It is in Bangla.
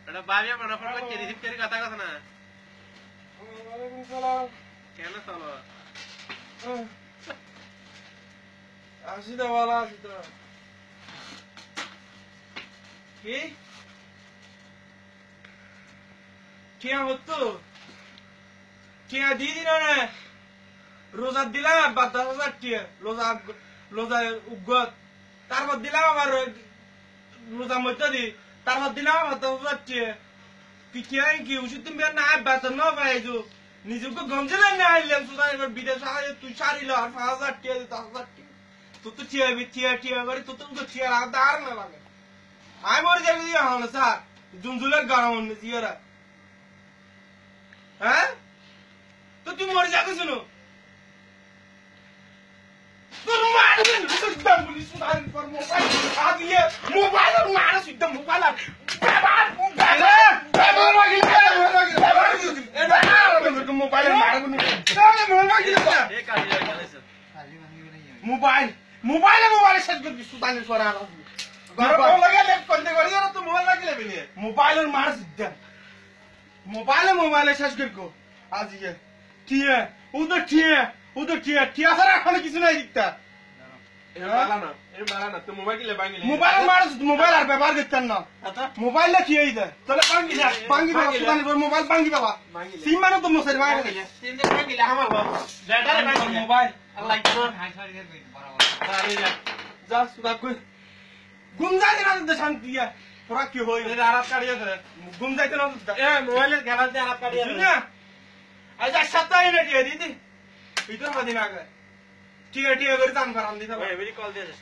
এটা বাবিয়া মনে ফোন করছে রিসিভ করে কথা কথা না ওয়ালাইকুম সালাম কেন চলো আসি তো ভালো আছি তো কি টিয়া হতো টিয়া দিয়ে দিল না রোজা দিলাম 10,000 টিয়া রোজা উগত তারপর দিলাম আমার রোজা মধ্যে দি তারপর দিলাম আমার 10,000 টিয়া তুই টিয়া কি ওষুধ তুমি না বেতন না পাইছো নিজেকে গঞ্জে না আইলাম সুতরাং এবার বিদেশ তুই সারিল আর 5,000 টিয়া 10,000 টিয়া তুই তো টিয়া করে তুই তো টিয়া আর না লাগে আমি মরে যাবি দিয়ে হন স্যার জুনজুলের গরম অন্য জিয়ারা হ্যাঁ তো তুই মরে যাবে শুনো মোবাইলে শেষ করবি সুতানের করা মোবাইলে শেষ করবো আজ টিয়া উদর টিয়া ছাড়া এখন কিছু নাই দিকটা মোবাইল আর ব্যবহার করতেন না মোবাইলে কি দেয় তাহলে মোবাইল ভাঙ্গি বাবা সিম মানে তো মশারি মোবাইল ঘুম যাইতে না শান্তি তোরা কি হই আরাত কাটিয়েছে ঘুম যাইতে না মোবাইলের খেলা আরাত কাটিয়েছে না আজ এক সপ্তাহ দিদি ভিতর মদিন আগে টিয়া করে দাম করান দিতে কল দিয়েছে